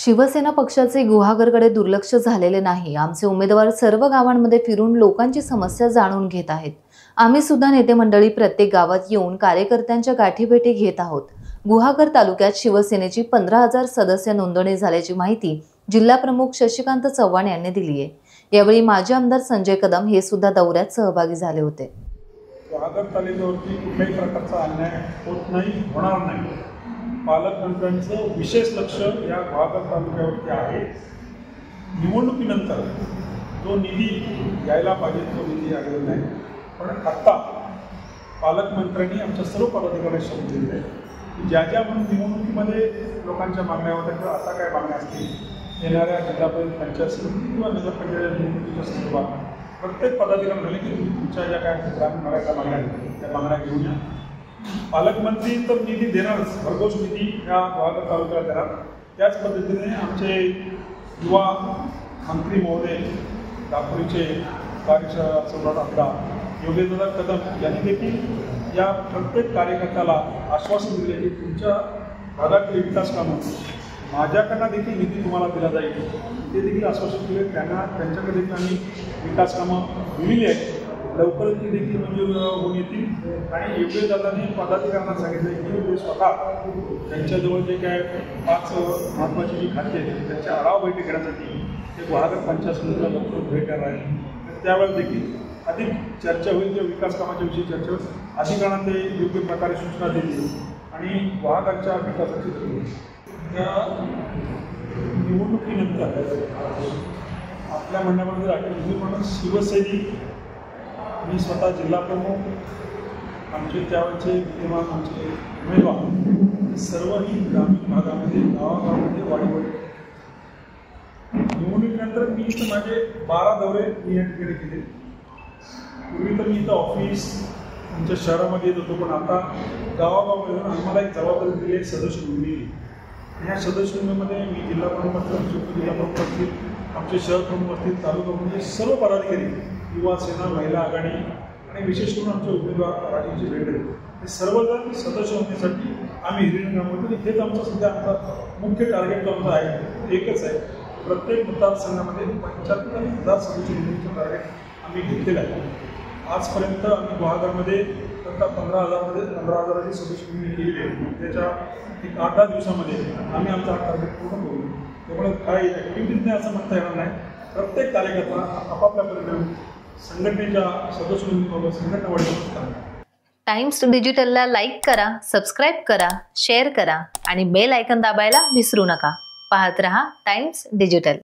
शिवसेना पक्षाचे गुहागरकडे दुर्लक्ष झालेले नाही। आमचे उमेदवार सर्व गावांमध्ये फिरून लोकांची समस्या जाणून घेत आहेत। आम्ही सुद्धा नेते मंडळी प्रत्येक गावात येऊन कार्यकर्त्यांच्या गाठीभेटी घेत आहोत। गुहागर तालुक्यात शिवसेनेची 15,000 सदस्य नोंदणी झाल्याची माहिती जिल्हा प्रमुख शशिकांत चव्हाण यांनी दिली आहे। यावेळी माजी आमदार संजय कदम हे सुद्धा दौऱ्यात सहभागी झाले होते। गुहागर तालुक्यावरती कुठल्याही प्रकारचा अन्याय होत नाही, होणार नाही। पालकमंत्र्यांचं विशेष लक्ष या गुहागर तालुक्यावरती आहे। निवडणुकीनंतर जो निधी यायला पाहिजे तो निधी आलेला नाही, पण आता पालकमंत्र्यांनी आमच्या सर्व पदाधिकाऱ्यांना शब्द दिले की ज्या ज्या म्हणून निवडणुकीमध्ये लोकांच्या मागण्या होत्या किंवा आता काय मागण्या असतील येणाऱ्या जिल्हा पंचायत समिती किंवा नगरपंचायत निवडणुकीच्या संदर्भात प्रत्येक पदाधिकारी झाले की तुम्ही तुमच्या ज्या काय ग्रामीण भागाच्या मागण्या आहेत त्या मागण्या घेऊन या। पालकमंत्री तर निधी देणारच, भरघोस निधी या गुहागर तालुक्याला देणार। त्याच पद्धतीने आमचे युवा मंत्री महोदय दापोलीचे कार्यसम्राट आमदार योगेंद्र कदम यांनी देखील या प्रत्येक कार्यकर्त्याला आश्वासन दिले की तुमच्या भागातील विकास कामं माझ्याकडनं देखील निधी तुम्हाला दिला जाईल, ते देखील आश्वासन दिले। त्यांच्याकडे देखील आम्ही विकास कामं दिलेली आहेत, लवकरच ती देखील मंजूर होऊन येतील। आणि योग्य दादांनी पदाधिकाऱ्यांना सांगितले की ते स्वतः त्यांच्याजवळ जे काय 5 महत्त्वाची जी खाती आहेत त्यांच्या आढावा बैठक घेण्यासाठी ते गुहागर पंचायत समितीला लवकर भेट करणार आहेत। त्यावेळेस देखील अधिक चर्चा होईल, त्या विकास कामाच्या विषयी चर्चा होईल, अधिकाऱ्यांना ते योग्य प्रकारे सूचना देतील आणि गुहागरच्या विकासाची त्या निवडणुकीनंतर आपल्या म्हणण्यामध्ये तुम्ही म्हणून शिवसैनिक मी स्वतः जिल्हा प्रमुख आमचे त्यावेळचे विद्यमान आमचे उमेदवार सर्वही ग्रामीण भागामध्ये गावागावामध्ये वाढीवाढी निवडणुकीनंतर मी इथं माझे 12 दौरे मी या ठिकाणी केले। पूर्वी तर मी इथं ऑफिस आमच्या शहरामध्ये येत होतो, पण आता गावागावामध्ये आम्हाला एक जबाबदारी दिली, सदस्य नोंदणी। या सदस्य नोंदणीमध्ये मी जिल्हा प्रमुख असतील, जिल्हा प्रमुख असतील, आमचे शहर प्रमुख असतील, तालुका म्हणजे सर्व पदाधिकारी, युवा सेना, महिला आघाडी आणि विशेष करून आमचे उमेदवार राजेंची भेट आहे, हे सर्वजण सदस्य होण्यासाठी आम्ही हिरिंगामध्ये हेच आमचा सध्या आमचा मुख्य टार्गेट जो आमचा आहे एकच आहे। प्रत्येक मतदारसंघामध्ये 75,000 सदस्य नोंदणीचं टार्गेट आम्ही घेतलेलं आहे। आजपर्यंत आम्ही गुहागरमध्ये आता 15,000ची सदस्य नोंदणी केलेली आहे। त्याच्या एक 8-10 दिवसामध्ये आम्ही आमचा हा टार्गेट पूर्ण करू। त्यामुळे काही ॲक्टिव्हिटीज नाही असं म्हणता येणार नाही। प्रत्येक कार्यकर्ता आपापल्या पद्धतीने संघटनेच्या सदस्य नोंदणीबाबत संघटना वाढीबाबत करणार। टाइम्स डिजिटलला लाईक करा, सबस्क्राईब करा, शेअर करा आणि बेल आयकॉन दाबायला विसरू नका। पाहत रहा टाइम्स डिजिटल।